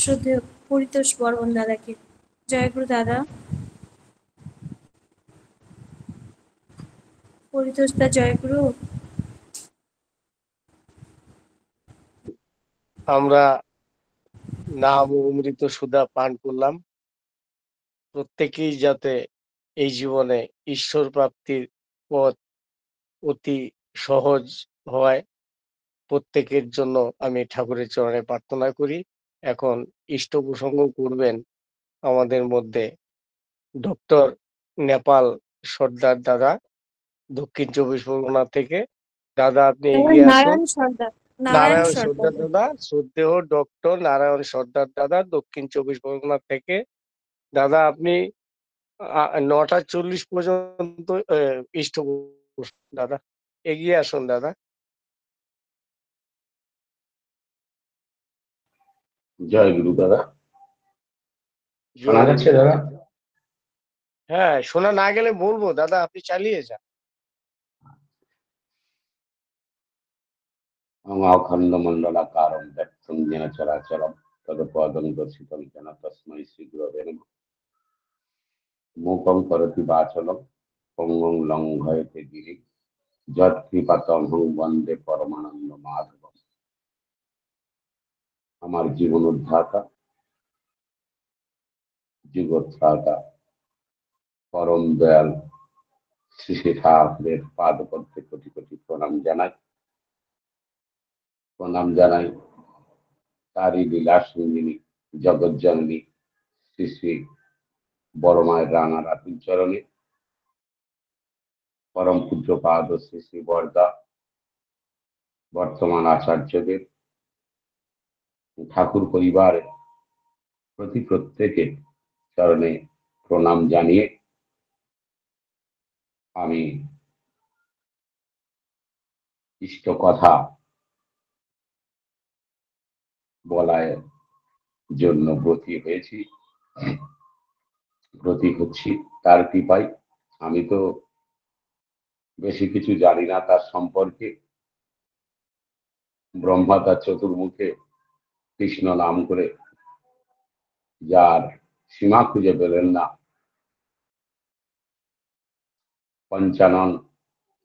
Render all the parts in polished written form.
শ্রদ্ধেয় পরিতোষ বর্মন দাদাকে। জয়গুরু দাদা। পরিতোষ দা জয়গুরু। আমরা নাম অমৃত সুধা পান করলাম। প্রত্যেকেই যাতে এই জীবনে ঈশ্বর প্রাপ্তির পথ অতি সহজ হয়, প্রত্যেকের জন্য আমি ঠাকুরের চরণে প্রার্থনা করি। এখন ইষ্ট প্রসঙ্গ করবেন আমাদের মধ্যে ডক্টর নেপাল সর্দার দাদা, দক্ষিণ 24 পরগনা থেকে। দাদা আপনি এগিয়ে আসুন। নারায়ণ সর্দার। নারায়ণ সর্দার দাদা, শ্রদ্ধেয় ডক্টর নারায়ণ সর্দার দাদা, দক্ষিণ 24 পরগনা থেকে। দাদা আপনি 9টা 40 পর্যন্ত ইষ্ট দাদা এগিয়ে আসুন দাদা। জয় গুরু দাদা। শোনা যাচ্ছে দাদা? হ্যাঁ, শোনা না গেলে বলবো দাদা, আপনি চালিয়ে যান। অখণ্ড মণ্ডলাকারম ব্যক্তং যেন চরাচরম তদপদং দর্শিতং যেন তস্मै শ্রী গুরবে নমঃ। মূকং করোতি বাচলং পঙ্গং লঙ্ঘয়তে গিরিং যৎকৃপাতমহং বন্দে পরমানন্দ মাধবম। আমার জীবন উদ্ধাতা, যুগোত্রাতা, পরম দয়াল শ্রী শ্রী ঠাকুরের পাদপদ্মে কোটি কোটি প্রণাম জানাই। প্রণাম জানাই তারই লীলা সঙ্গিনী জগৎজননী শ্রী শ্রী বড় মায়ের রাঙা রাতুল চরণে, পরম পূজ্যপাদ শ্রী শ্রী বরদা বর্তমান আচার্যদের, ঠাকুর পরিবারের প্রতি প্রত্যেকের চরণে প্রণাম জানিয়ে আমি ইষ্ট কথা বলার জন্য ব্রতী হচ্ছি তার কৃপায়। আমি তো বেশি কিছু জানি না তার সম্পর্কে। ব্রহ্মা তার চতুর্মুখে কৃষ্ণ নাম করে যার সীমা খুঁজে পেলেন না, পঞ্চানন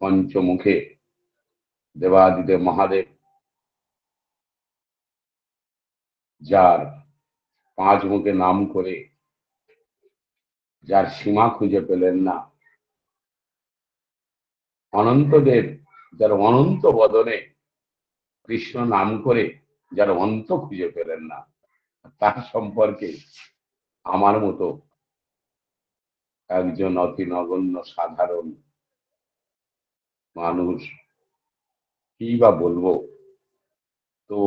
পঞ্চমুখে দেবাদিদেব মহাদেব যার 5 মুখে নাম করে যার সীমা খুঁজে পেলেন না, অনন্তদেব যার অনন্ত বদনে কৃষ্ণ নাম করে যার অন্ত খুঁজে পেলেন না, তার সম্পর্কে আমার মতো একজন অতি নগণ্য সাধারণ মানুষ কি বা বলবো। তো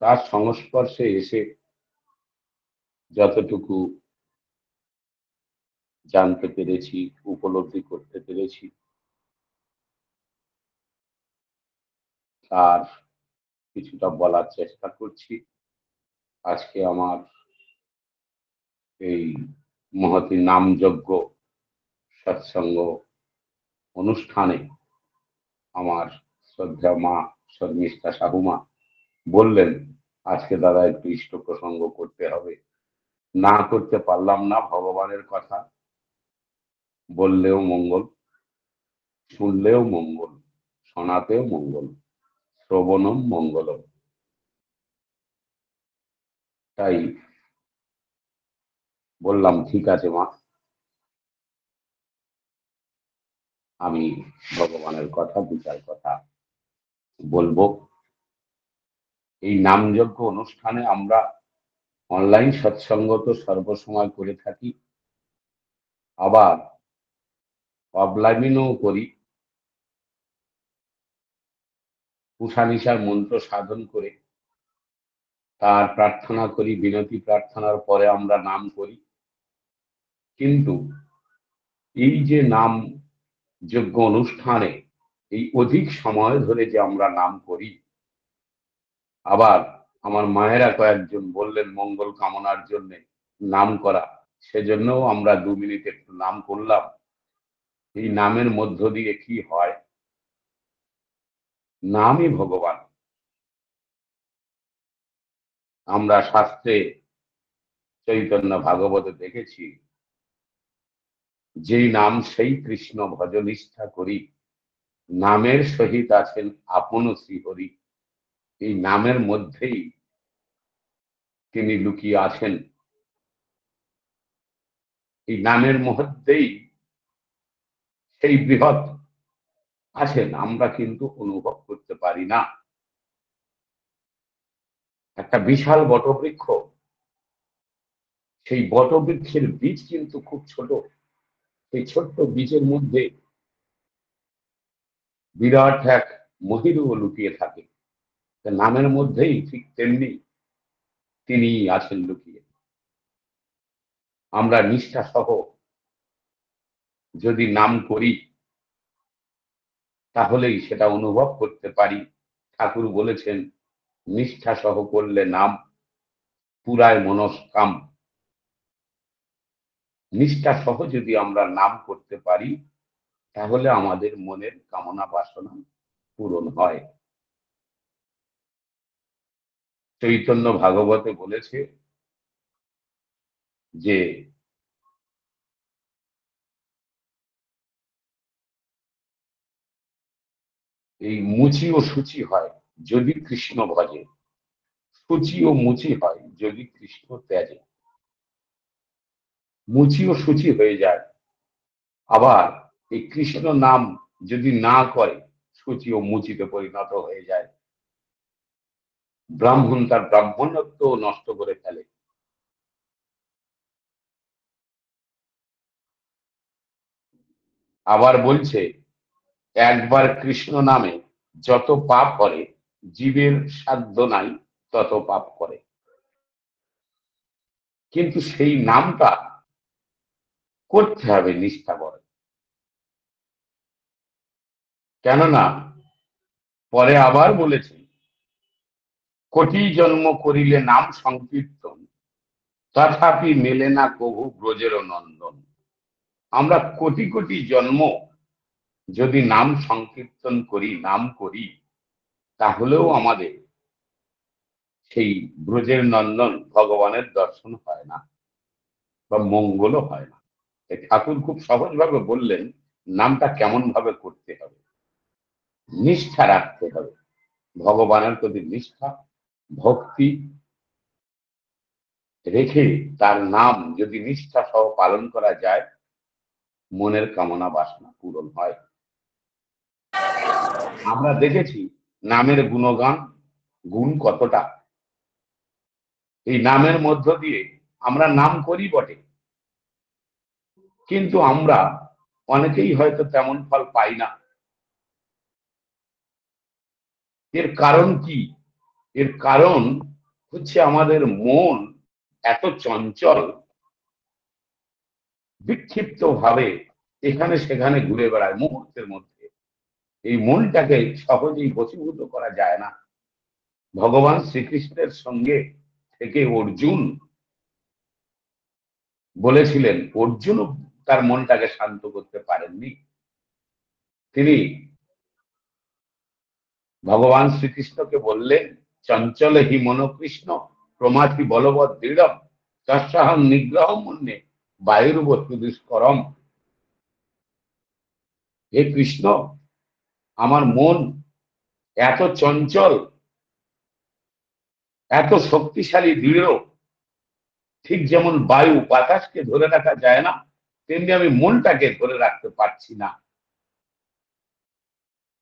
তার সংস্পর্শে এসে যতটুকু জানতে পেরেছি, উপলব্ধি করতে পেরেছি, তার কিছুটা বলার চেষ্টা করছি। আজকে আমার এই মহতী নামযজ্ঞ সৎসঙ্গ অনুষ্ঠানে আমার শ্রদ্ধা মা শর্মিষ্ঠা সাহুমা বললেন আজকে দাদা একটু ইষ্ট প্রসঙ্গ করতে হবে। না করতে পারলাম না। ভগবানের কথা বললেও মঙ্গল, শুনলেও মঙ্গল, শোনাতেও মঙ্গল, শ্রবণম মঙ্গলম। তাই বললাম ঠিক আছে মা, আমি ভগবানের কথা, বিচার কথা বলবো। এই নামযজ্ঞ অনুষ্ঠানে আমরা অনলাইন সৎসঙ্গ তো সর্বসময় করে থাকি, আবার অফলাইনেও করি। উষানিশার মন্ত্র সাধন করে তার প্রার্থনা করি, বিনতি প্রার্থনার পরে আমরা নাম করি। কিন্তু এই যে নাম যজ্ঞ অনুষ্ঠানে এই অধিক সময় ধরে যে আমরা নাম করি, আবার আমার মায়েরা কয়েকজন বললেন মঙ্গল কামনার জন্য নাম করা, সেজন্যও আমরা 2 মিনিট একটু নাম করলাম। এই নামের মধ্য দিয়ে কি হয়? নামই ভগবান। আমরা শাস্ত্রে চৈতন্য ভাগবতে দেখেছি, যেই নাম সেই কৃষ্ণ ভজ নিষ্ঠা করি, নামের সহিত আছেন আপন শ্রীহরি। এই নামের মধ্যেই তিনি লুকিয়ে আছেন, এই নামের মধ্যেই সেই বৃহৎ আছেন, আমরা কিন্তু অনুভব করতে পারি না। একটা বিশাল বটবৃক্ষ, সেই বটবৃক্ষের বীজ কিন্তু খুব ছোট, সেই ছোট্ট বীজের মধ্যে বিরাট এক মহিরুহ লুকিয়ে থাকে। নামের মধ্যেই ঠিক তেমনি তিনি আছেন লুকিয়ে। আমরা নিষ্ঠা সহ যদি নাম করি তাহলেই সেটা অনুভব করতে পারি। ঠাকুর বলেছেন, নিষ্ঠা সহ করলে নাম পুরায় মনস্কাম। নিষ্ঠা সহ যদি আমরা নাম করতে পারি তাহলে আমাদের মনের কামনা বাসনা পূরণ হয়। চৈতন্য ভাগবতে বলেছে যে এই মুচি ও সূচি হয় যদি কৃষ্ণ ভজে, সূচি ও মুচি হয় যদি কৃষ্ণ ত্যাজে। মুচি ও সূচি হয়ে যায়, আবার এই কৃষ্ণ নাম যদি না করে সূচি ও মুচিতে পরিণত হয়ে যায়। ব্রাহ্মণ তার ব্রাহ্মণ্যত্ব নষ্ট করে ফেলে। আবার বলছে, একবার কৃষ্ণ নামে যত পাপ করে, জীবের সাধ্য নাই তত পাপ করে। কিন্তু সেই নামটা করতে হবে নিষ্ঠা করে। কেননা পরে আবার বলেছে, কোটি জন্ম করিলে নাম সংকীর্তন, তথাপি মেলে না কভু ব্রজের নন্দন। আমরা কোটি কোটি জন্ম যদি নাম সংকীর্তন করি, নাম করি, তাহলেও আমাদের সেই ব্রজের নন্দন ভগবানের দর্শন হয় না বা মঙ্গলও হয় না। ঠাকুর খুব সহজভাবে বললেন নামটা কেমন ভাবে করতে হবে। নিষ্ঠা রাখতে হবে, ভগবানের প্রতি নিষ্ঠা ভক্তি রেখে তার নাম যদি নিষ্ঠা সহ পালন করা যায়, মনের কামনা বাসনা পূরণ হয়। আমরা দেখেছি নামের গুণগান, গুণ কতটা। এই নামের মধ্য দিয়ে আমরা নাম করি বটে, কিন্তু আমরা অনেকেই হয়তো তেমন ফল পাই না। এর কারণ কি? এর কারণ হচ্ছে আমাদের মন এত চঞ্চল, বিক্ষিপ্ত ভাবে এখানে সেখানে ঘুরে বেড়ায় মুহূর্তের মধ্যে। এই মনটাকে সহজেই বশীভূত করা যায় না। ভগবান শ্রীকৃষ্ণের সঙ্গে থেকে অর্জুন বলেছিলেন, অর্জুনও তার মনটাকে শান্ত করতে পারেননি। তিনি ভগবান শ্রীকৃষ্ণকে বললেন, চঞ্চল হি মনোকৃষ্ণ প্রমাথি বলবৎ দৃঢ়ম তৎসাহং নিগ্রহম মন্যে বায়ুর্বতু দুষ্করম। হে কৃষ্ণ, আমার মন এত চঞ্চল, এত শক্তিশালী দৃঢ়, ঠিক যেমন বায়ু বাতাসকে ধরে রাখা যায় না, তেমনি আমি মনটাকে ধরে রাখতে পারছি না।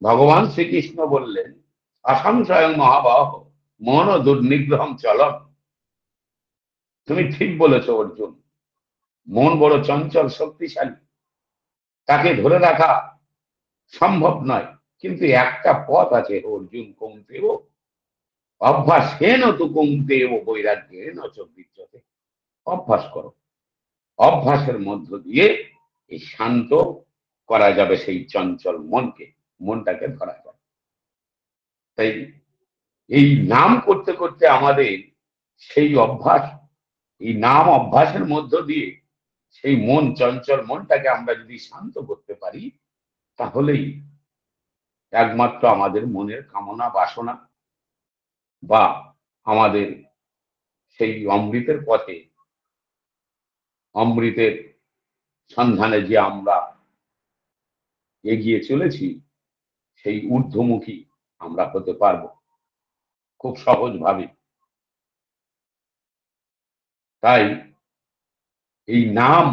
ভগবান শ্রীকৃষ্ণ বললেন, অসংশয়ং মহাবাহ মন দুর্নিগ্রহম চলম। তুমি ঠিক বলেছ অর্জুন, মন বড় চঞ্চল শক্তিশালী, তাকে ধরে রাখা সম্ভব নয়। কিন্তু একটা পথ আছে অর্জুন, কৌন্তেয় অভ্যাসেন তু কৌন্তেয় বৈরাগ্যেন চ বিচ্যতে। অভ্যাস করো, অভ্যাসের মধ্য দিয়ে এই শান্ত করা যাবে সেই চঞ্চল মনকে, মনটাকে ধরা যাবে। তাই এই নাম করতে করতে আমাদের সেই অভ্যাস, এই নাম অভ্যাসের মধ্য দিয়ে সেই মন চঞ্চল মনটাকে আমরা যদি শান্ত করতে পারি, তাহলেই একমাত্র আমাদের মনের কামনা বাসনা বা আমাদের সেই অমৃতের পথে, অমৃতের সন্ধানে যে আমরা এগিয়ে চলেছি, সেই ঊর্ধ্বমুখী আমরা হতে পারব খুব সহজভাবে। তাই এই নাম,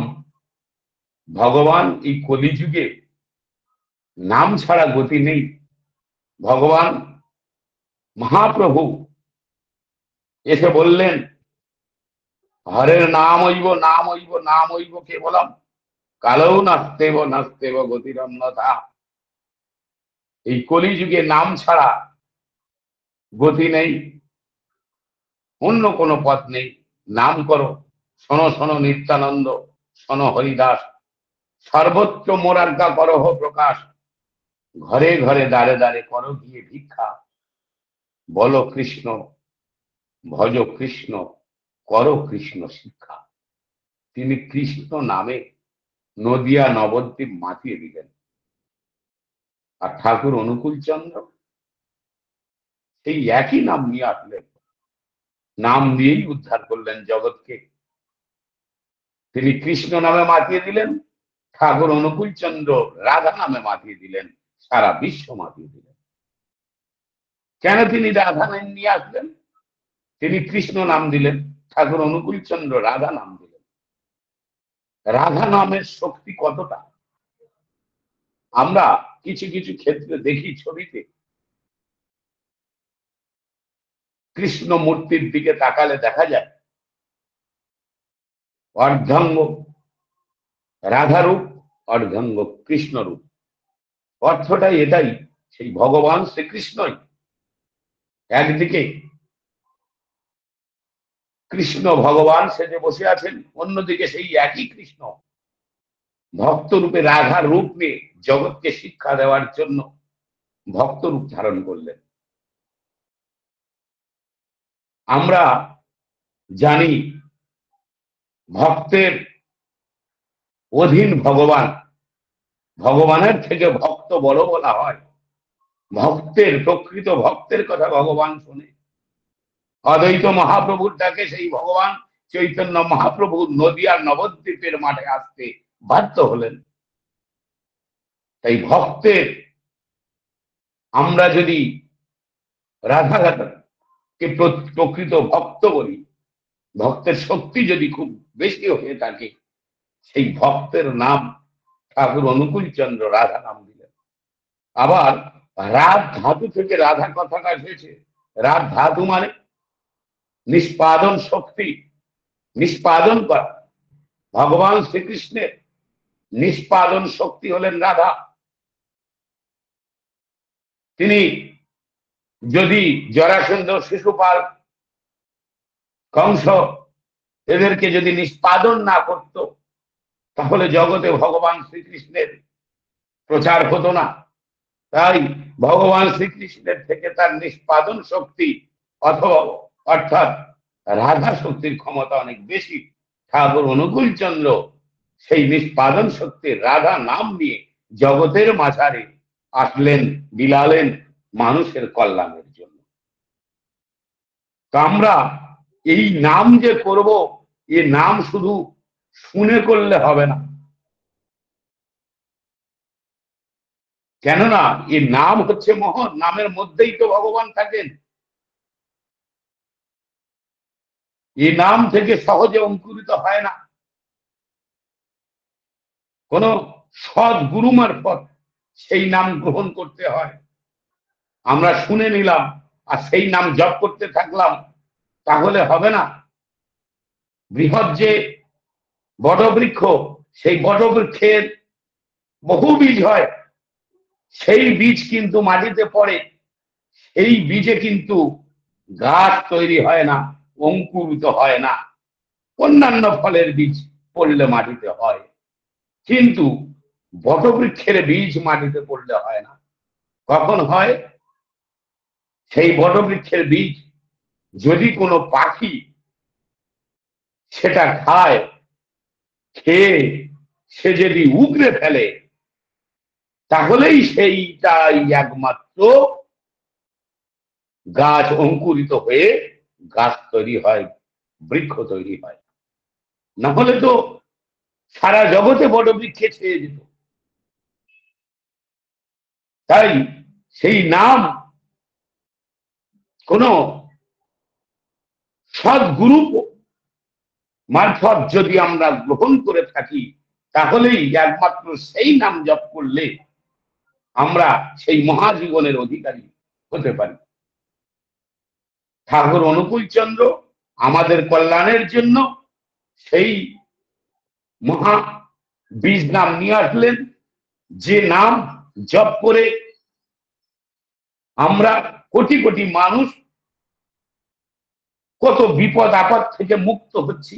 ভগবান এই কলিযুগে নাম ছাড়া গতি নেই। ভগবান মহাপ্রভু এসে বললেন, হরের নাম হইব, নাম হইব, নাম হইব কেবলম, কালৌ নাস্তেব নাস্তেব গতিরন্যথা। এই কলিযুগে নাম ছাড়া গতি নেই, অন্য কোনো পথ নেই। নাম করো, শোনো শোনো নিত্যানন্দ, শোনো হরিদাস, সর্বত্র মোরাজ্ঞা করহ প্রকাশ, ঘরে ঘরে দ্বারে দ্বারে করো গিয়ে ভিক্ষা, বলো কৃষ্ণ, ভজ কৃষ্ণ, করো কৃষ্ণ শিক্ষা। তিনি কৃষ্ণ নামে নদিয়া নবদ্বীপ মাতিয়ে দিলেন। আর ঠাকুর অনুকূল চন্দ্র সেই একই নাম নিয়ে আসলেন, নাম দিয়েই উদ্ধার করলেন জগৎকে। তিনি কৃষ্ণ নামে মাতিয়ে দিলেন, ঠাকুর অনুকূল চন্দ্র রাধা নামে মাতিয়ে দিলেন, সারা বিশ্ব মাতিয়ে দিলেন। কেন তিনি রাধা নাম নিয়ে আসলেন? তিনি কৃষ্ণ নাম দিলেন, ঠাকুর অনুকূল চন্দ্র রাধা নাম দিলেন। রাধা নামের শক্তি কতটা আমরা কিছু কিছু ক্ষেত্রে দেখি ছবিতে, কৃষ্ণ মূর্তির দিকে তাকালে দেখা যায় অর্ধাঙ্গ রাধারূপ, অর্ধাঙ্গ কৃষ্ণরূপ। অর্থটাই এটাই, সেই ভগবান শ্রীকৃষ্ণই একদিকে কৃষ্ণ ভগবান সেজে বসে আছেন, অন্যদিকে সেই একই কৃষ্ণ ভক্ত রূপে রাধার রূপ নিয়ে জগৎকে শিক্ষা দেওয়ার জন্য ভক্ত রূপ ধারণ করলেন। আমরা জানি ভক্তের অধীন ভগবান, ভগবানের থেকে ভক্ত বড় বলা হয়। ভক্তের, প্রকৃত ভক্তের কথা ভগবান শোনে। অদ্বৈত মহাপ্রভুর ডাকে সেই ভগবান চৈতন্য মহাপ্রভু নদিয়ার নবদ্বীপের মাঠে আসতে বাধ্য হলেন। তাই ভক্তের, আমরা যদি রাধাকে প্রকৃত ভক্ত বলি, ভক্তের শক্তি যদি খুব বেশি হয়ে থাকে, সেই ভক্তের নাম ঠাকুর অনুকূল চন্দ্র রাধা নাম দিলেন। আবার রাধ ধাতু থেকে রাধা কথাটা এসেছে। রাধ ধাতু মানে নিষ্পাদন শক্তি, নিষ্পাদন করা। ভগবান শ্রীকৃষ্ণের নিষ্পাদন শক্তি হলেন রাধা। তিনি যদি জরাসন্ধ, শিশুপাল, কংস এদেরকে যদি নিষ্পাদন না করত, তাহলে জগতে ভগবান শ্রীকৃষ্ণের প্রচার হতো না। তাই ভগবান শ্রীকৃষ্ণের থেকে তার নিষ্পাদন শক্তি অথবা অর্থাৎ রাধা শক্তির ক্ষমতা অনেক বেশি। ঠাকুর অনুকূল চন্দ্র সেই নিষ্পাদন শক্তির রাধা নাম নিয়ে জগতের মাঝারে আসলেন, বিলালেন মানুষের কল্যাণের জন্য। তো আমরা এই নাম যে করব, এ নাম শুধু শুনে করলে হবে না, কেননা এই নাম হচ্ছে মহৎ, নামের মধ্যেই তো ভগবান থাকেন। এই নাম থেকে সহজে অঙ্কুরিত হয় না। কোন সৎ গুরু মারফত সেই নাম গ্রহণ করতে হয়। আমরা শুনে নিলাম আর সেই নাম জপ করতে থাকলাম, তাহলে হবে না। বৃহৎ যে বটবৃক্ষ, সেই বটবৃক্ষের বহু বীজ হয়, সেই বীজ কিন্তু মাটিতে পড়ে, সেই বীজে কিন্তু গাছ তৈরি হয় না, অঙ্কুরিত হয় না। অন্যান্য ফলের বীজ পড়লে মাটিতে হয়, কিন্তু বটবৃক্ষের বীজ মাটিতে পড়লে হয় না। কখন হয়? সেই বটবৃক্ষের বীজ যদি কোনো পাখি সেটা খায়, খেয়ে সে যদি উগড়ে ফেলে, তাহলেই সেইটাই একমাত্র গাছ অঙ্কুরিত হয়ে গাছ তৈরি হয়, বৃক্ষ তৈরি হয়। না হলে তো সারা জগতে বড় বৃক্ষে ছেয়ে যেত। তাই সেই নাম কোন সদ্গুরু মারফত যদি আমরা গ্রহণ করে থাকি, তাহলেই একমাত্র সেই নাম জপ করলে আমরা সেই মহাজীবনের অধিকারী হতে পারি। ঠাকুর অনুকূল চন্দ্র আমাদের কল্যাণের জন্য সেই মহা বীজ নাম নিয়ে আসলেন, যে নাম জপ করে আমরা কোটি কোটি মানুষ কত বিপদ আপদ থেকে মুক্ত হচ্ছি,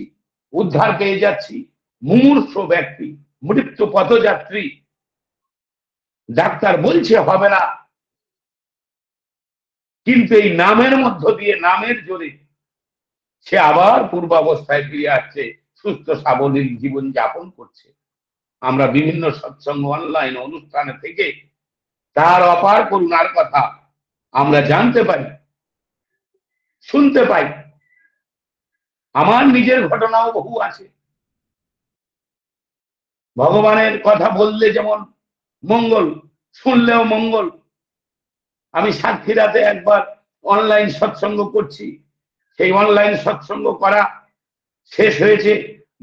উদ্ধার পেয়ে যাচ্ছি। মুমূর্ষ ব্যক্তি, মৃত্যু পথযাত্রী, ডাক্তার বলছে হবে না, কিন্তু এই নামের মধ্য দিয়ে, নামের জোরে সে আবার পূর্বাবস্থায় ফিরে আসছে, সুস্থ সাবলীল জীবন যাপন করছে। আমরা বিভিন্ন সৎসঙ্গ অনলাইন অনুষ্ঠানে থেকে তার অপার করুণার কথা আমরা জানতে পারি, শুনতে পাই। আমার নিজের ঘটনাও বহু আছে। ভগবানের কথা বললে যেমন মঙ্গল, শুনলেও মঙ্গল। আমি সাতক্ষীরাতে একবার অনলাইন সৎসঙ্গ করছি, সেই অনলাইন সৎসঙ্গ করা শেষ হয়েছে,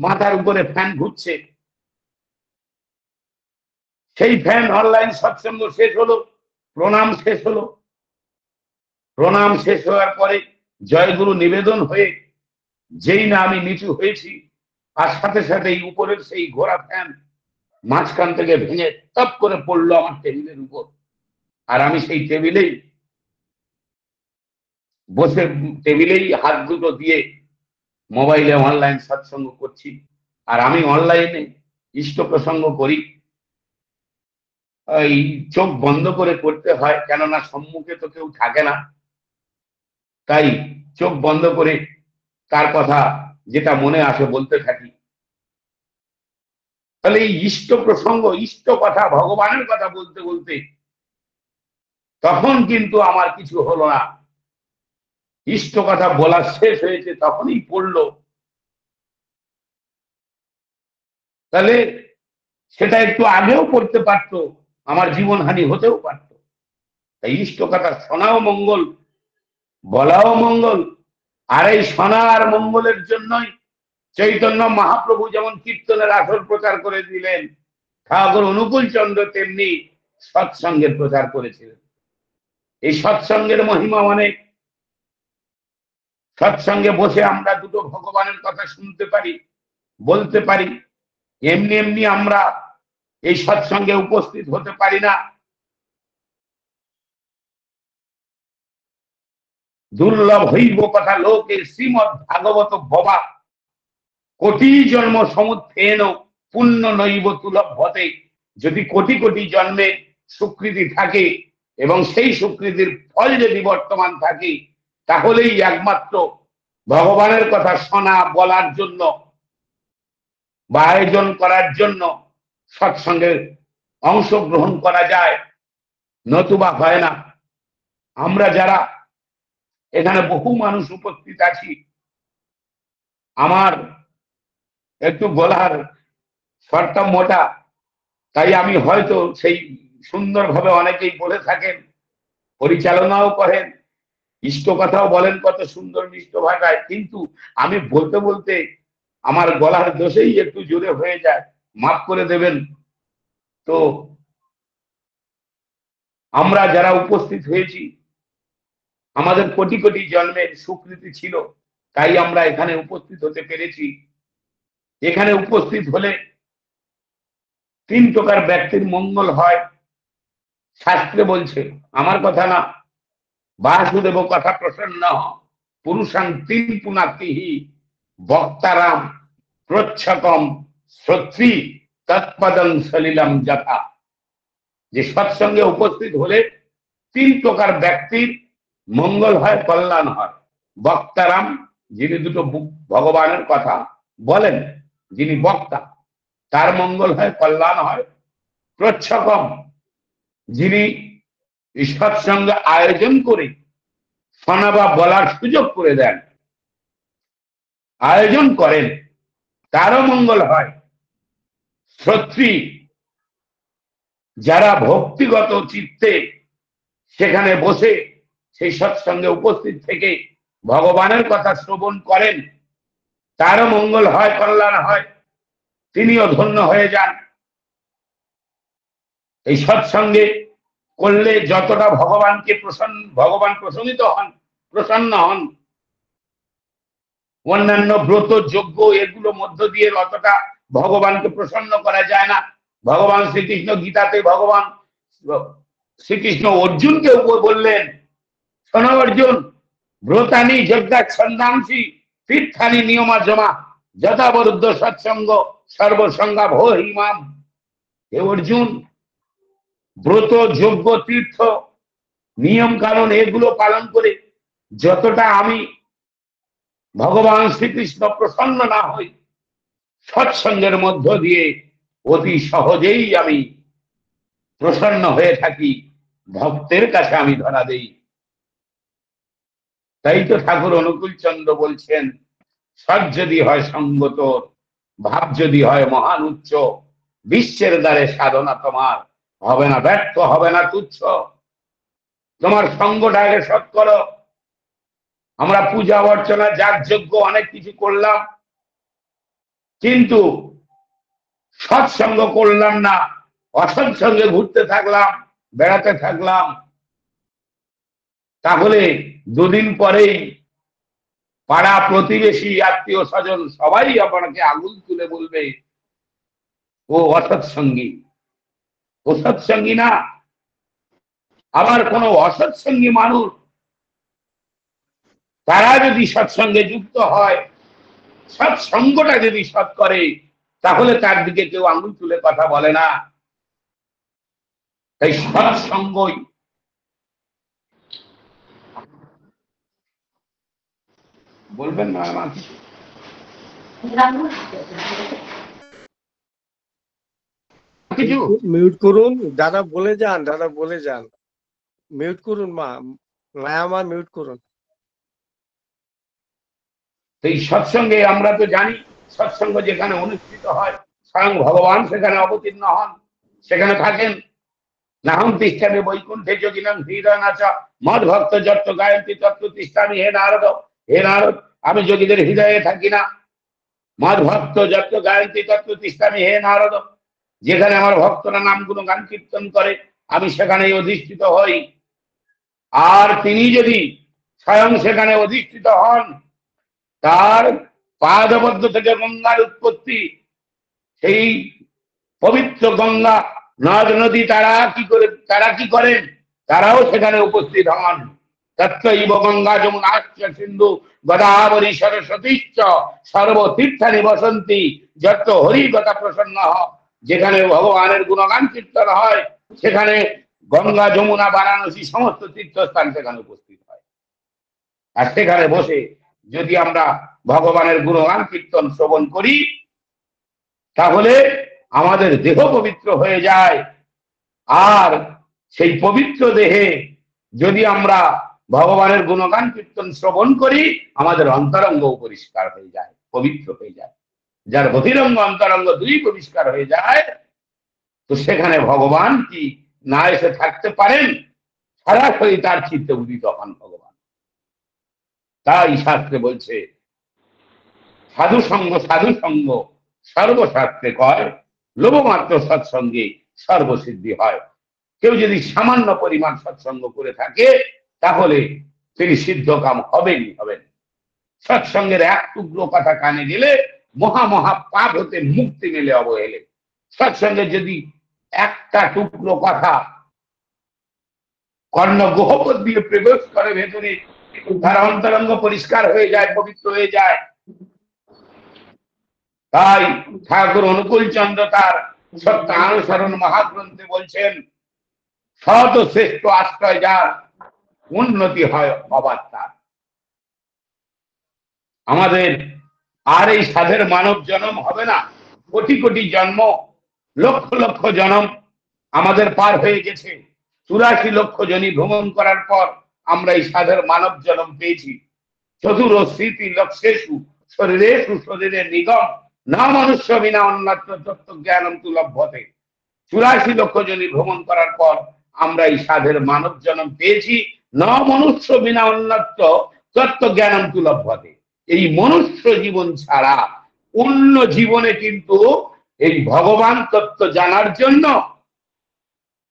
মাথার উপরে ফ্যান ঘুরছে। সেই ফ্যান, অনলাইন সৎসঙ্গ শেষ হলো, প্রণাম শেষ হলো। প্রণাম শেষ হওয়ার পরে জয়গুরু নিবেদন হয়ে যেই না আমি নিচু হয়েছি, আর সাথে সাথেই উপরের সেই ঘোড়া ফ্যান মাঝখান থেকে ভেঙে টপ করে পড়লো আমার টেবিলের উপর। আর আমি সেই টেবিলেই বসে, টেবিলেই হাত দুটো দিয়ে মোবাইলে অনলাইন সৎসঙ্গ করছি। আর আমি অনলাইনে ইষ্ট প্রসঙ্গ করি, এই চোখ বন্ধ করে করতে হয়, কেননা সম্মুখে তো কেউ থাকে না। তাই চোখ বন্ধ করে তার কথা যেটা মনে আসে বলতে থাকি। তাহলে এই ইষ্ট প্রসঙ্গ, ইষ্ট কথা, ভগবানের কথা বলতে বলতে তখন কিন্তু আমার কিছু হলো না। ইষ্ট কথা বলা শেষ হয়েছে, তখনই পড়লো। তাহলে সেটা একটু আগেও পড়তে পারতো, আমার জীবনহানি হতেও পারত। তাই ইষ্ট কথা শোনাও মঙ্গল, বলাও মঙ্গল। আর এই শোনা আর মঙ্গলের জন্যই চৈতন্য মহাপ্রভু যেমন কীর্তনের আসর প্রচার করে দিলেন, ঠাকুর অনুকূল চন্দ্র তেমনি সৎসঙ্গের প্রচার করেছিলেন। এই সৎসঙ্গের মহিমা অনেক। সৎসঙ্গে বসে আমরা দুটো ভগবানের কথা শুনতে পারি, বলতে পারি। এমনি এমনি আমরা এই সৎসঙ্গে উপস্থিত হতে পারি না। দুর্লভ হইব কথা লোকে শ্রীমৎ ভাগবত ভবা, কোটি জন্ম সমুত্থেন পুণ্য নৈব তুলভ হতে। যদি কোটি কোটি জন্মে স্বীকৃতি থাকে এবং সেই স্বীকৃতির ফল যদি বর্তমান থাকে, তাহলেই একমাত্র ভগবানের কথা শোনা, বলার জন্য বা আয়োজন করার জন্য সৎসঙ্গে অংশগ্রহণ করা যায়, নতুবা হয় না। আমরা যারা এখানে বহু মানুষ উপস্থিত আছি, আমার একটু গলার স্বরটা মোটা, তাই আমি হয়তো সেই সুন্দরভাবে অনেকেই বলে থাকেন, পরিচালনাও করেন, ইষ্ট কথাও বলেন কত সুন্দর মিষ্ট ভাষায়, কিন্তু আমি বলতে বলতে আমার গলার দোষেই একটু জোরে হয়ে যায়, মাফ করে দেবেন। তো আমরা যারা উপস্থিত হয়েছি, আমাদের কোটি কোটি জন্মের স্বীকৃতি ছিল, তাই আমরা এখানে উপস্থিত হতে পেরেছি। এখানে উপস্থিত হলে 3 প্রকার ব্যক্তির মঙ্গল হয়, শাস্ত্রে বলছে, আমার কথা না। বাসুদেব কথা প্রসন্ন পুরুষাং 3 পুনাতিহি বক্তারাম প্রচ্ছকম শ্রোত্রী তৎপদং সলিলম যথা। যে সৎসঙ্গে উপস্থিত হলে 3 প্রকার ব্যক্তির মঙ্গল হয়, কল্যাণ হয়। বক্তারাম, যিনি দুটো ভগবানের কথা বলেন, যিনি বক্তা, তার মঙ্গল হয়, কল্যাণ হয়। প্রচ্ছকম, যিনি সৎসঙ্গ আয়োজন করে শোনা বা বলার সুযোগ করে দেন, আয়োজন করেন তারও মঙ্গল হয়। শ্রোত্রী যারা ভক্তিগত চিত্তে সেখানে বসে সেই সৎসঙ্গে উপস্থিত থেকে ভগবানের কথা শ্রবণ করেন তারও মঙ্গল হয়, কল্যাণ হয়, তিনিও ধন্য হয়ে যান। এই সৎসঙ্গে করলে যতটা ভগবান প্রসন্নিত হন, প্রসন্ন হন, অন্যান্য ব্রত যজ্ঞ এগুলো মধ্য দিয়ে অতটা ভগবানকে প্রসন্ন করা যায় না। ভগবান শ্রীকৃষ্ণ গীতাতে ভগবান শ্রীকৃষ্ণ অর্জুনকে বললেন, শোনো অর্জুন, ব্রতানি যজ্ঞা ছন্দাংশি তীর্থানি নিয়মা জমা যথাবরুদ্ধ সৎসঙ্গ সর্বসঙ্গা ভো হিমাম। হে অর্জুন, ব্রত যজ্ঞ তীর্থ নিয়ম কানুন এগুলো পালন করে যতটা আমি ভগবান শ্রীকৃষ্ণ প্রসন্ন না হই, সৎসঙ্গের মধ্য দিয়ে অতি সহজেই আমি প্রসন্ন হয়ে থাকি, ভক্তের কাছে আমি ধরা দেই। তাই তো ঠাকুর অনুকূল চন্দ্র বলছেন, সৎ যদি হয় সঙ্গত, ভাব যদি হয় মহান উচ্চ, বিশ্বের দ্বারে সাধনা তোমার হবে না ব্যর্থ, হবে না তুচ্ছ। তোমার সঙ্গটা আগে সৎ করো। আমরা পূজা অর্চনা যাগযজ্ঞ অনেক কিছু করলাম, কিন্তু সৎসঙ্গ করলাম না, অসৎসঙ্গে ঘুরতে থাকলাম, বেড়াতে থাকলাম, তাহলে দুদিন পরেই পাড়া প্রতিবেশী আত্মীয় স্বজন সবাই আপনাকে আঙুল তুলে বলবে ও অসৎসঙ্গী। ও সৎসঙ্গী না। আবার কোন অসৎসঙ্গী মানুষ তারা যদি সৎসঙ্গে যুক্ত হয়, সৎসঙ্গটা যদি সৎ করে, তাহলে তার দিকে কেউ আঙুল তুলে কথা বলে না। তাই সৎসঙ্গই বলবেন না আমার কিছু মিউট করুন দাদা, বলে যান, দাদা বলে যান। মিউট করুন মা, মায়া মা মিউট করুন। এই সৎসঙ্গে আমরা তো জানি, সৎসঙ্গ যেখানে অনুষ্ঠিত হয় স্বয়ং ভগবান সেখানে অবতীর্ণ হন, সেখানে থাকেন। নাহম তিষ্ঠামে বৈকুণ্ঠে যোগিনাম হৃদয় নাচা মদ ভক্ত যত্র গায়ন্তী তত্ত্ব তিষ্ঠামি। হে নারদ, হে নারদ, আমি যোগীদের হৃদয়ে থাকি না। মদ ভক্ত যত্র গায়ন্তী তত্ত্ব তিষ্ঠামি। হে নারদ, যেখানে আমার ভক্তরা নামগুলো গান কীর্তন করে আমি সেখানেই অধিষ্ঠিত হই। আর তিনি যদি স্বয়ং সেখানে অধিষ্ঠিত হন, তার পাদপদ্ম থেকে গঙ্গার উৎপত্তি, সেই পবিত্র গঙ্গা নদ নদী তারা কি করেন, তারাও সেখানে উপস্থিত হন। তত্ত্বৈব গঙ্গা যমুনা সিন্ধু গোদাবরী সরস্বতীশ্চ সর্বতীর্থানি বসন্তি যত হরিগতা প্রসন্ন। যেখানে ভগবানের গুণগান কীর্তন হয় সেখানে গঙ্গা যমুনা বারাণসী সমস্ত তীর্থস্থান সেখানে উপস্থিত হয়। আর সেখানে বসে যদি আমরা ভগবানের গুণগান কীর্তন শ্রবণ করি, তাহলে আমাদের দেহ পবিত্র হয়ে যায়। আর সেই পবিত্র দেহে যদি আমরা ভগবানের গুণগান কীর্তন শ্রবণ করি, আমাদের অন্তরঙ্গ পরিষ্কার হয়ে যায়, পবিত্র হয়ে যায়। যার বহিরঙ্গ অন্তরঙ্গ দুই পরিষ্কার হয়ে যায়, তো সেখানে ভগবান কি না এসে থাকতে পারেন? সরাসরি তার চিত্তে উদিত হন ভগবান। তাই শাস্ত্রে বলছে, সাধু সঙ্গ সর্বশাস্ত্রে কয়, লোভমাত্র সৎসঙ্গে সর্বসিদ্ধি হয়। কেউ যদি সামান্য পরিমাণ সৎসঙ্গ করে থাকে, তাহলে তিনি সিদ্ধকাম হবেনই হবেন। সৎসঙ্গের এক টুকরো কথা কানে গেলে মহা মহা পাপ হতে মুক্তি মেলে অবহেলে। সৎসঙ্গে যদি একটা টুকরো কথা কর্ণ গহ্বর দিয়ে প্রবেশ করে ভেতরে, তার অন্তরঙ্গ পরিষ্কার হয়ে যায়, পবিত্র হয়ে যায়। তাই ঠাকুর অনুকূল চন্দ্র তার সত্যানুসরণ মহাগ্রন্থে বলছেন, সৎ ও শ্রেষ্ঠ আশ্রয় যার, উন্নতি হয় অবাধ তার। আমাদের আর এই সাধের মানব জন্ম হবে না। কোটি কোটি জন্ম, লক্ষ লক্ষ জন্ম আমাদের পার হয়ে গেছে। 84 লক্ষ জনি ভ্রমণ করার পর আমরা এই সাধের মানব জন্ম পেয়েছি। চতুর স্মৃতি লক্ষেশু শরীরে সুশরীরে নিগম না মনুষ্য বিনা অন্যত্র তত্ত্ব জ্ঞানম তু লভ্যতে। 84 লক্ষ জনি ভ্রমণ করার পর আমরা এই সাধের মানব জন্ম পেয়েছি। ন মনুষ্য বিনা অন্যত্র তত্ত্ব জ্ঞানম তু লভ্যতে। এই মনুষ্য জীবন ছাড়া অন্য জীবনে কিন্তু এই ভগবান তত্ত্ব জানার জন্য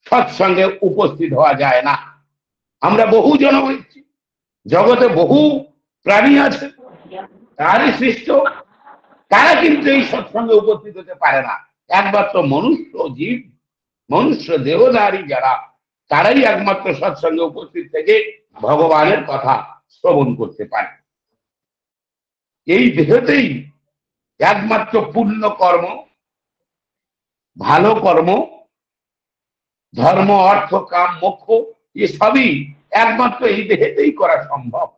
সৎসঙ্গে উপস্থিত হওয়া যায় না। আমরা বহু জন্ম হয়েছি, জগতে বহু প্রাণী আছে তারই সৃষ্ট, তারা কিন্তু এই সৎসঙ্গে উপস্থিত হতে পারে না। একমাত্র মনুষ্য জীব, মনুষ্য দেহধারী যারা, তারাই একমাত্র সৎসঙ্গে উপস্থিত থেকে ভগবানের কথা শ্রবণ করতে পারে। এই দেহতেই একমাত্র পুণ্য কর্ম, ভালো কর্ম, ধর্ম, অর্থ, কাম, মোক্ষ এসবই একমাত্র এই দেহেতেই করা সম্ভব।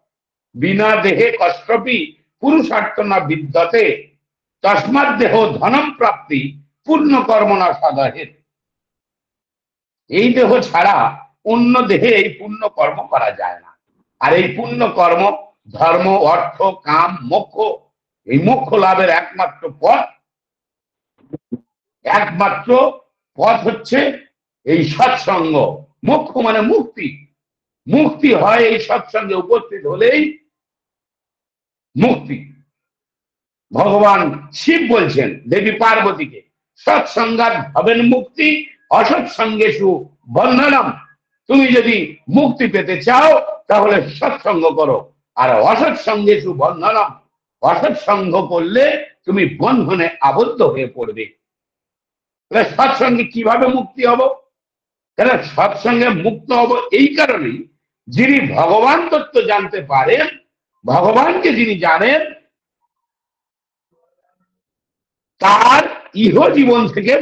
বিনা দেহে কষ্টপি পুরুষার্থ না বিদ্যতে, তস্মাৎ দেহ ধনম প্রাপ্তি পূর্ণ কর্ম না সাধহের। এই দেহ ছাড়া অন্য দেহে এই পুণ্য কর্ম করা যায় না। আর এই পুণ্য কর্ম ধর্ম, অর্থ, কাম, মোক্ষ, এই মোক্ষ লাভের একমাত্র পথ হচ্ছে এই সৎসঙ্গ। মোক্ষ মানে মুক্তি। মুক্তি হয় এই সৎসঙ্গে উপস্থিত হলেই মুক্তি। ভগবান শিব বলছেন দেবী পার্বতীকে, সৎসঙ্গাৎ ভবেন মুক্তি অসৎসঙ্গেষু বন্ধনম। তুমি যদি মুক্তি পেতে চাও তাহলে সৎসঙ্গ করো, আর অসৎসঙ্গেষু বন্ধনম, অসৎসঙ্গ করলে তুমি বন্ধনে আবদ্ধ হয়ে পড়বে। সৎসঙ্গে কিভাবে মুক্তি হব? কেন সৎসঙ্গে মুক্ত হব এই কারণেই, যিনি ভগবান তত্ত্ব জানতে পারেন, ভগবানকে যিনি জানেন, তার ইহ জীবন থেকে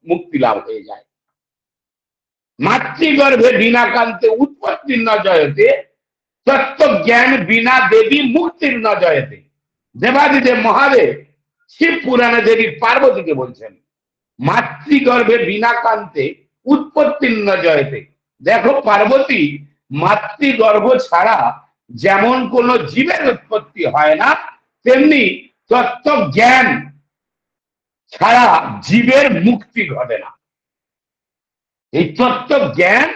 মুক্তি লাভ হয়ে যায়। মাতৃগর্ভে বিনা কান্তে উৎপত্তির ন জয়তে, তত্ত্ব জ্ঞান বিনা দেবী মুক্তির ন জয়তে। দেবাদিদেব মহাদেব শিব পুরাণে দেবী পার্বতীকে বলছেন, মাতৃগর্ভে বিনা কান্তে উৎপত্তির ন জয়তে। দেখো পার্বতী, মাতৃগর্ভ ছাড়া যেমন কোন জীবের উৎপত্তি হয় না, তেমনি তত্ত্ব জ্ঞান ছাড়া জীবের মুক্তি ঘটে না। এই তত্ত্ব জ্ঞান,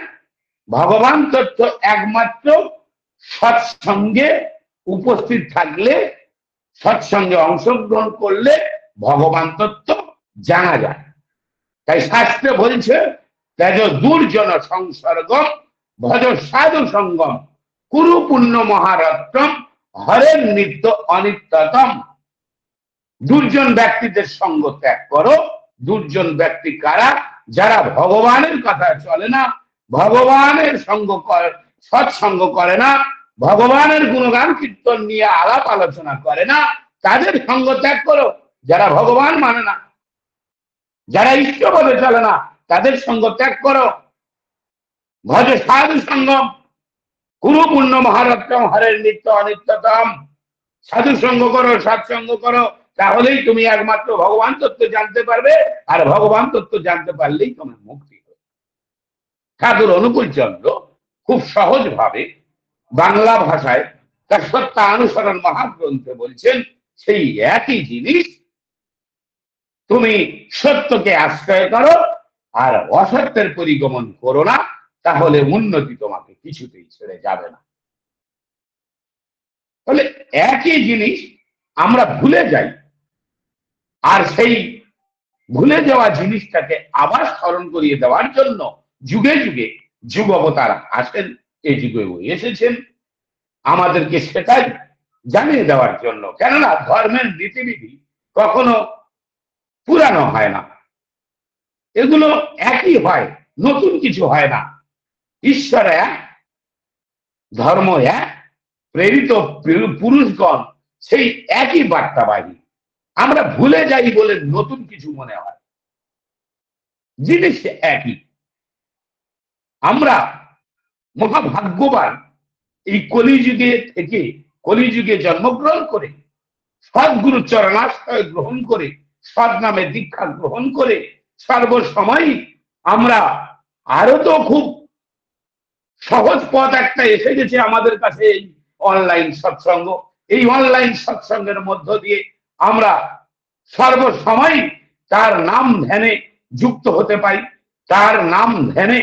ভগবান তত্ত্ব একমাত্র সৎসঙ্গে উপস্থিত থাকলে, সৎসঙ্গে অংশগ্রহণ করলে ভগবান তত্ত্ব জানা যায়। তাই শাস্ত্রে বলছে, তেজ দুর্জন সংসর্গম ভজ সাধু সঙ্গম কুরু পুণ্য মহারত্নম হরের নিত্য অনিত্যতম। দুর্জন ব্যক্তিদের সঙ্গ ত্যাগ করো। দুর্জন ব্যক্তি কারা? যারা ভগবানের কথা চলে না, ভগবানের সৎসঙ্গ করে না, ভগবানের গুণগান কীর্তন নিয়ে আলাপ আলোচনা করে না, তাদের সঙ্গ ত্যাগ করো। যারা ভগবান মানে না, যারা ইষ্টপদে চলে না, তাদের সঙ্গ ত্যাগ করো। ভজ সাধু সঙ্গম কুরু পুণ্য মহারত্নম হরের নিত্য অনিত্যতম। সাধু সঙ্গ করো, সৎসঙ্গ করো, তাহলেই তুমি একমাত্র ভগবান তত্ত্ব জানতে পারবে। আর ভগবান তত্ত্ব জানতে পারলেই তোমার মুক্তি হবে। ঠাকুর অনুকূল চন্দ্র খুব সহজ ভাবে বাংলা ভাষায় তার সত্যানুসরণ মহাগ্রন্থে বলছেন, সেই একই জিনিস, তুমি সত্যকে আশ্রয় করো আর অসত্যের পরিগমন করো না, তাহলে উন্নতি তোমাকে কিছুতেই ছেড়ে যাবে না। তাহলে একই জিনিস আমরা ভুলে যাই, আর সেই ভুলে যাওয়া জিনিসটাকে আবার স্মরণ করিয়ে দেওয়ার জন্য যুগে যুগে যুগ অবতার আসেন, এই যুগেও এসেছেন আমাদেরকে সেটাই জানিয়ে দেওয়ার জন্য। কেননা ধর্মের নীতিবিধি কখনো পুরানো হয় না, এগুলো একই হয়, নতুন কিছু হয় না। ঈশ্বর এক, ধর্ম এক, প্রেরিত পুরুষগণ সেই একই বার্তাবাহী। আমরা ভুলে যাই বলে নতুন কিছু মনে হয়, জিনিস একই। আমরা মহাভাগ্যবান এই কলিযুগে থেকে, কলিযুগে জন্মগ্রহণ করে, সদ্গুরু চরণাশ্রয় গ্রহণ করে, সৎ নামে দীক্ষা গ্রহণ করে সর্বসময় আমরা, আরো তো খুব সহজ পথ একটা এসে গেছে আমাদের কাছে, এই অনলাইন সৎসঙ্গ। এই অনলাইন সৎসঙ্গের মধ্য দিয়ে আমরা সর্বসময় তার নাম ধ্যানে যুক্ত হতে পারি, তার নাম ধ্যানে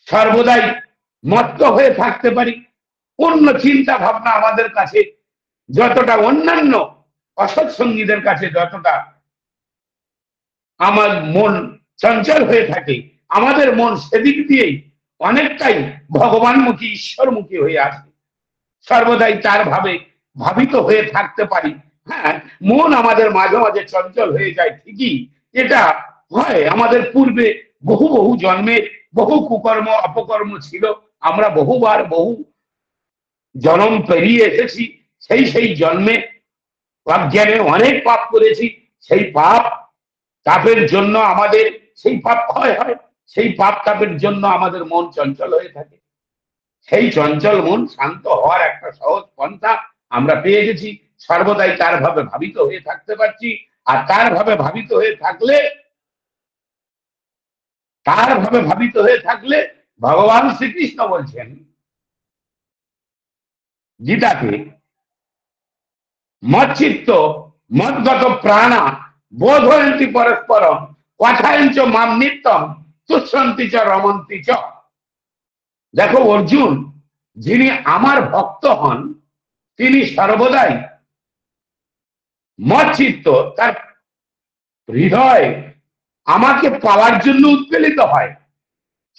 সর্বদাই মত্ত হয়ে থাকতে পারি। অন্য চিন্তা ভাবনা আমাদের কাছে যতটা, অন্যান্য অসৎসঙ্গীদের কাছে যতটা আমার মন চঞ্চল হয়ে থাকে, আমাদের মন সেদিক দিয়েই অনেকটাই ভগবানমুখী, ঈশ্বরমুখী হয়ে আসে। সর্বদাই তার ভাবে ভাবিত হয়ে থাকতে পারি। হ্যাঁ, মন আমাদের মাঝে মাঝে চঞ্চল হয়ে যায় ঠিকই, এটা হয় আমাদের পূর্বে বহু বহু জন্মের বহু কুকর্ম অপকর্ম ছিল, আমরা বহুবার বহু জন্ম পেরিয়ে এসেছি। সেই জন্মে অজ্ঞানে অনেক পাপ করেছি, সেই পাপ তাপের জন্য আমাদের সেই পাপ ক্ষয় হয়, সেই পাপ তাপের জন্য আমাদের মন চঞ্চল হয়ে থাকে। সেই চঞ্চল মন শান্ত হওয়ার একটা সহজ পন্থা আমরা পেয়ে গেছি, সর্বদাই তার ভাবে ভাবিত হয়ে থাকতে পারছি। আর তার ভাবে ভাবিত হয়ে থাকলে ভগবান শ্রীকৃষ্ণ বলছেন গীতাতে, মচ্চিত্ত মদ্গত প্রাণা বোধয়ন্তি পরস্পরম কথায়ঞ্চ মাম নিত্যম তুষ্যন্তি চ রমন্তি চ। দেখো অর্জুন, যিনি আমার ভক্ত হন তিনি সর্বদাই মচ্চিত্ত, তার হৃদয় আমাকে পাওয়ার জন্য উদ্বেলিত হয়,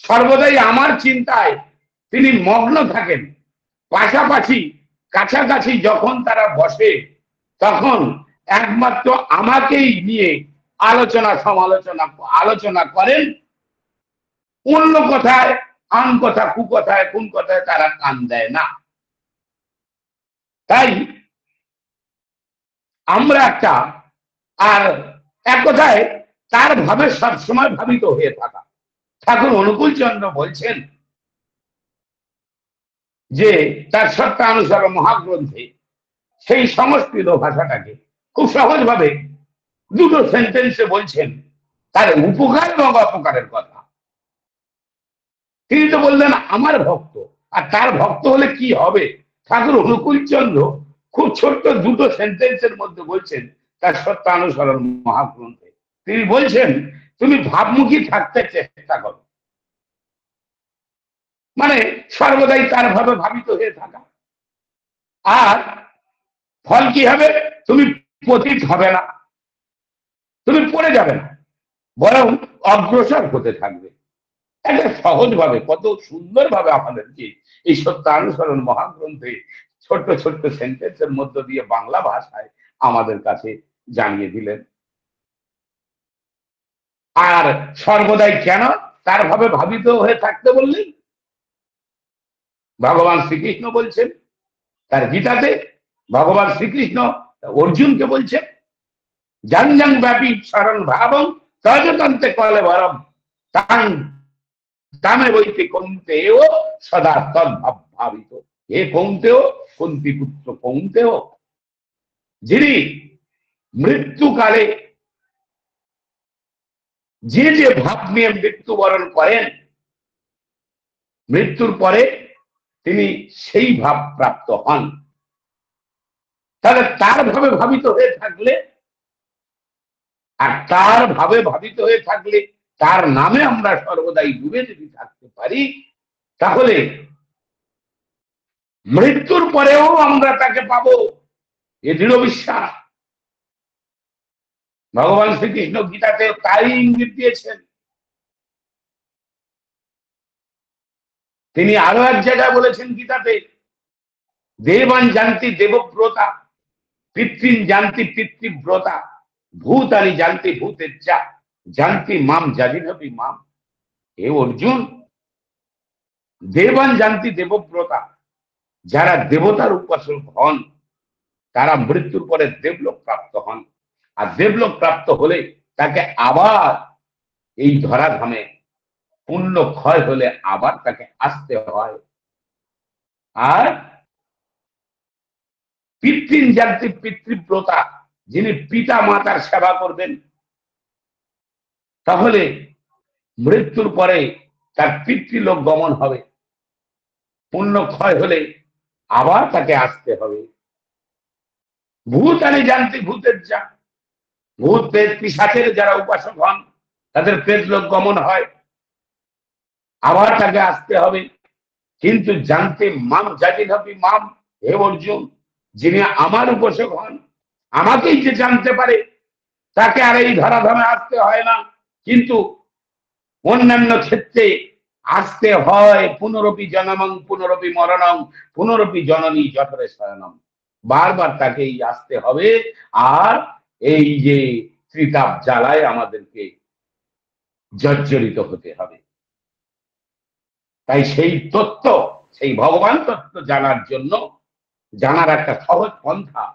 সর্বদাই আমার চিন্তায় তিনি মগ্ন থাকেন। পাশাপাশি কাছাকাছি যখন তারা বসে তখন একমাত্র আমাকেই নিয়ে আলোচনা করেন। অন্য কথায়, আন কথা, কুকথায়, কোন কথায় তারা কান দেয় না। তাই আমরা একটা, আর এক কথায় তার ভাবে সবসময় ভাবিত হয়ে থাকা। ঠাকুর অনুকূল চন্দ্র বলছেন যে তার সত্যানুসার মহাগ্রন্থে সেই সংস্কৃত ভাষাটাকে খুব সহজ ভাবে দুটো সেন্টেন্সে বলছেন তার উপকার এবং অপকারের কথা। তিনি তো বললেন আমার ভক্ত, আর তার ভক্ত হলে কি হবে। ঠাকুর অনুকূল চন্দ্র খুব ছোট্ট দুটো সেন্টেন্সের মধ্যে বলছেন তার সত্যানুসরণ মহাগ্রন্থে। তিনি বলছেন তুমি ভাবমুখী থাকতে চেষ্টা করো, মানে সর্বদাই তার ভাবে ভাবিত হয়ে থাকা। আর ফল কি হবে? তুমি পতিত হবে না, তুমি পড়ে যাবে না, বরং অগ্রসর হতে থাকবে। একটা সহজ ভাবে, কত সুন্দর ভাবে আমাদেরকে এই সত্যানুসরণ মহাগ্রন্থে ছোট্ট ছোট্ট সেন্টেন্সের মধ্য দিয়ে বাংলা ভাষায় আমাদের কাছে জানিয়ে দিলেন। আর সর্বদাই কেন তার ভাবে ভাবিত হয়ে থাকতে বললেন? ভগবান শ্রীকৃষ্ণ বলছেন তার গীতাতে, ভগবান শ্রীকৃষ্ণ অর্জুনকে বলছেন জঞ্জং ব্যাপী শরণ ভাবম তজতন্তে কলে ভরম তাং তামে বইতে কৌন্তেয় সদা তদ্ভাব ভাবিত। হে কৌন্তেয়, কুন্তি পুত্র কৌন্তেয়, যিনি মৃত্যুকালে যে যে ভাব নিয়ে মৃত্যুবরণ করেন, মৃত্যুর পরে তিনি সেই ভাব প্রাপ্ত হন। তাহলে তার ভাবে ভাবিত হয়ে থাকলে, আর তার ভাবে ভাবিত হয়ে থাকলে তার নামে আমরা সর্বদাই ডুবে যদি থাকতে পারি, তাহলে মৃত্যুর পরেও আমরা তাকে পাবো, এ দৃঢ় বিশ্বাস। ভগবান শ্রীকৃষ্ণ গীতাতে তাই ইঙ্গিত দিয়েছেন। তিনি আরো এক জায়গায় বলেছেন গীতাতে, দেবান জানতি দেবব্রতা, পিতৃন জানতি পিতৃব্রতা, ভূতানি জানতি ভূতের যা জানতি মাম জাজিনবি মাম। হে অর্জুন, দেবান জানতি দেবব্রতা, যারা দেবতার উপাসক হন তারা মৃত্যুর পরে দেবলোক প্রাপ্ত হন। আর দেবলোক প্রাপ্ত হলে তাকে আবার এই ধরাধামে পুণ্য ক্ষয় হলে আবার তাকে আসতে হয়। আর পিতৃন জানতি পিতৃব্রতা, যিনি পিতা মাতার সেবা করবেন, তাহলে মৃত্যুর পরে তার পিতৃলোক গমন হবে। পুণ্য ক্ষয় হলে আবার তাকে আসতে হবে। ভূতানি জানতে ভূতের যা, ভূত প্রেত পিশাচের যারা উপাসক হন তাদের প্রেত লোক গমন হয়, আবার তাকে আসতে হবে। কিন্তু জানতে মাম জাতিন হবি মাম, হে অর্জুন, যিনি আমার উপাসক হন, আমাকেই যে জানতে পারে, তাকে আর এই ধরাধামে আসতে হয় না। কিন্তু অন্যান্য ক্ষেত্রে আসতে হয় পুনরপি জনমং পুনরপি মরণং পুনরপি জননী জঠরে শয়নম, বারবার তাকেই আসতে হবে। আর এই যে ত্রিতাপ জ্বালায় আমাদেরকে জর্জরিত হতে হবে। তাই সেই তত্ত্ব, সেই ভগবান তত্ত্ব জানার জন্য, জানার একটা সহজ পন্থা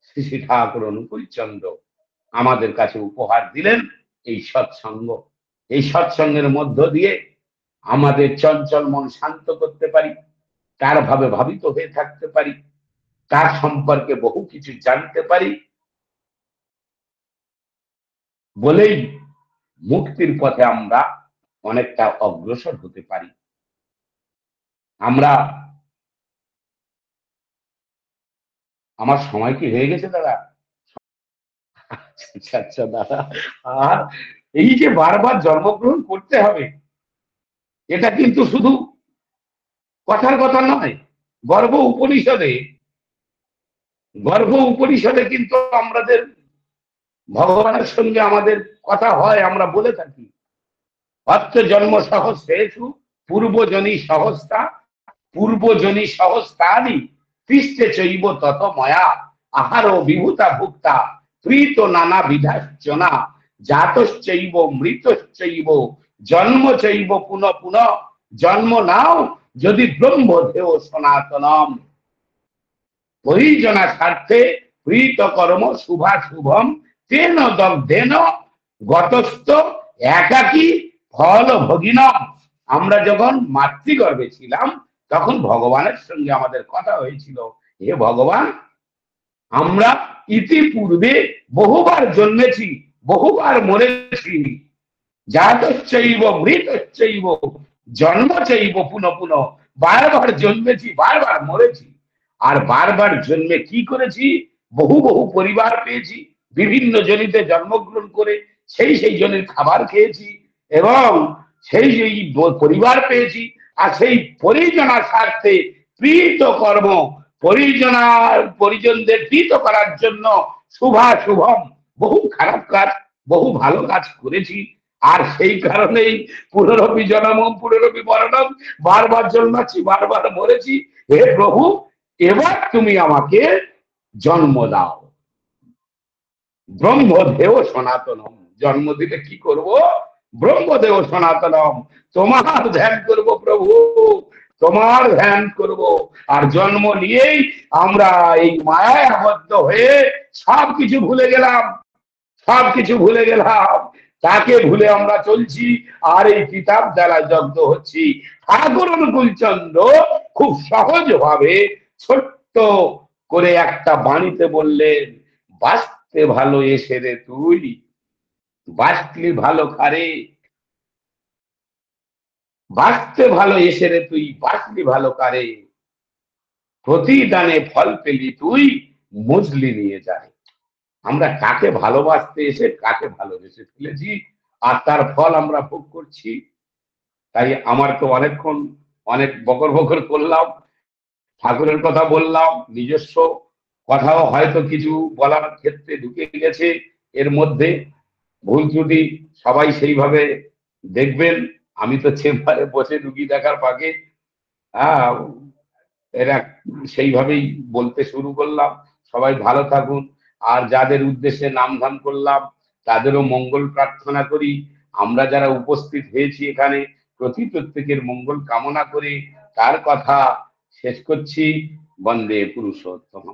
শ্রী শ্রী ঠাকুর অনুকূল চন্দ্র আমাদের কাছে উপহার দিলেন, এই সৎসঙ্গ। এই সৎসঙ্গের মধ্য দিয়ে আমাদের চঞ্চল মন শান্ত করতে পারি, তার ভাবে ভাবিত হয়ে থাকতে পারি, তার সম্পর্কে বহু কিছু জানতে পারি, বলেই মুক্তির পথে আমরা অনেকটা অগ্রসর হতে পারি। আমরা, আমার সময় কি হয়ে গেছে দাদা? আচ্ছা আচ্ছা দাদা, আর এই যে বারবার জন্মগ্রহণ করতে হবে, এটা কিন্তু শুধু কথার কথা নয়। গর্ভ উপনিষদে, গর্ভ উপনিষদে কিন্তু আমাদের ভগবানের সঙ্গে আমাদের কথা হয়, আমরা বলে থাকি অর্থ জন্ম সহস্রেষু পূর্বজনী সহস্তা পূর্বজনী সহস্তানি পৃষ্ঠে চৈব তত ময়া আহার বিভূতা ভুক্তা প্রীত নানা বিধাচনা জাতশ্চৈব মৃতশ্চৈব জন্ম চৈব পুনঃ পুনঃ জন্ম নাও যদি ব্রহ্মদেহ সনাতনম পরিজনা স্বার্থে প্রীত কর্ম শুভা শুভম তেন দগ্ধেন গতস্থ একাকী ফল ভগিনম। আমরা যখন মাতৃগর্ভে ছিলাম তখন ভগবানের সঙ্গে আমাদের কথা হয়েছিল, হে ভগবান, আমরা ইতিপূর্বে বহুবার জন্মেছি, বহুবার মরেছি, জাতশ্চৈব মৃতশ্চৈব জন্ম চৈব পুনঃ পুনঃ, বারবার জন্মেছি, বারবার মরেছি। আর বারবার জন্মে কি করেছি? বহু বহু পরিবার পেয়েছি, বিভিন্ন জনিতে জন্মগ্রহণ করে সেই সেই জনের খাবার খেয়েছি, এবং সেই সেই পরিবার পেয়েছি। আর সেই পরিজনার স্বার্থে প্রীত কর্ম, পরিজনদের প্রীত করার জন্য শুভা শুভম, বহু খারাপ কাজ, বহু ভালো কাজ করেছি। আর সেই কারণেই পুনরপি জনমম পুনরপি মরণম, বারবার জন্মাচ্ছি, বারবার মরেছি। হে প্রভু, এবার তুমি আমাকে জন্ম দাও। ব্রহ্মদেহ সনাতনম, জন্ম দিলে কি করব? ব্রহ্মদেহ সনাতনম, তোমার ধ্যান করব প্রভু, তোমার ধ্যান করব। আর জন্ম নিয়েই আমরা এই মায়ায় আবদ্ধ হয়ে সবকিছু ভুলে গেলাম, সবকিছু ভুলে গেলাম, তাকে ভুলে আমরা চলছি, আর এই কিতাব দ্বারা জব্দ হচ্ছি। ঠাকুর অনুকূল চন্দ্র খুব সহজ ভাবে ছোট্ট করে একটা বাণীতে বললেন, বাঁচতে ভালো এসে রে তুই, বাঁচলি ভালো কারে, বাঁচতে ভালো এসে রে তুই, বাঁচলি ভালো কারে, প্রতিদানে ফল পেলি তুই, মজলি নিয়ে যায়। আমরা কাকে ভালোবাসতে এসে কাকে ভালোবেসে ফেলেছি, আর তার ফল আমরা ভোগ করছি। তাই আমার তো অনেকক্ষণ অনেক বকর বকর করলাম, ঠাকুরের কথা বললাম, নিজস্ব কথাও হয়তো কিছু বলার ক্ষেত্রে ঢুকে গেছে এর মধ্যে। ভুল ত্রুটি সবাই সেইভাবে দেখবেন। আমি তো চেম্বারে বসে রুগী দেখার ফাঁকে আহ এরা সেইভাবেই বলতে শুরু করলাম। সবাই ভালো থাকুন। আর যাদের উদ্দেশ্যে নাম ধাম করলাম তাদেরও মঙ্গল প্রার্থনা করি। আমরা যারা উপস্থিত হয়েছি এখানে প্রত্যেকের মঙ্গল কামনা করে তার কথা শেষ করছি। বন্দে পুরুষোত্তম।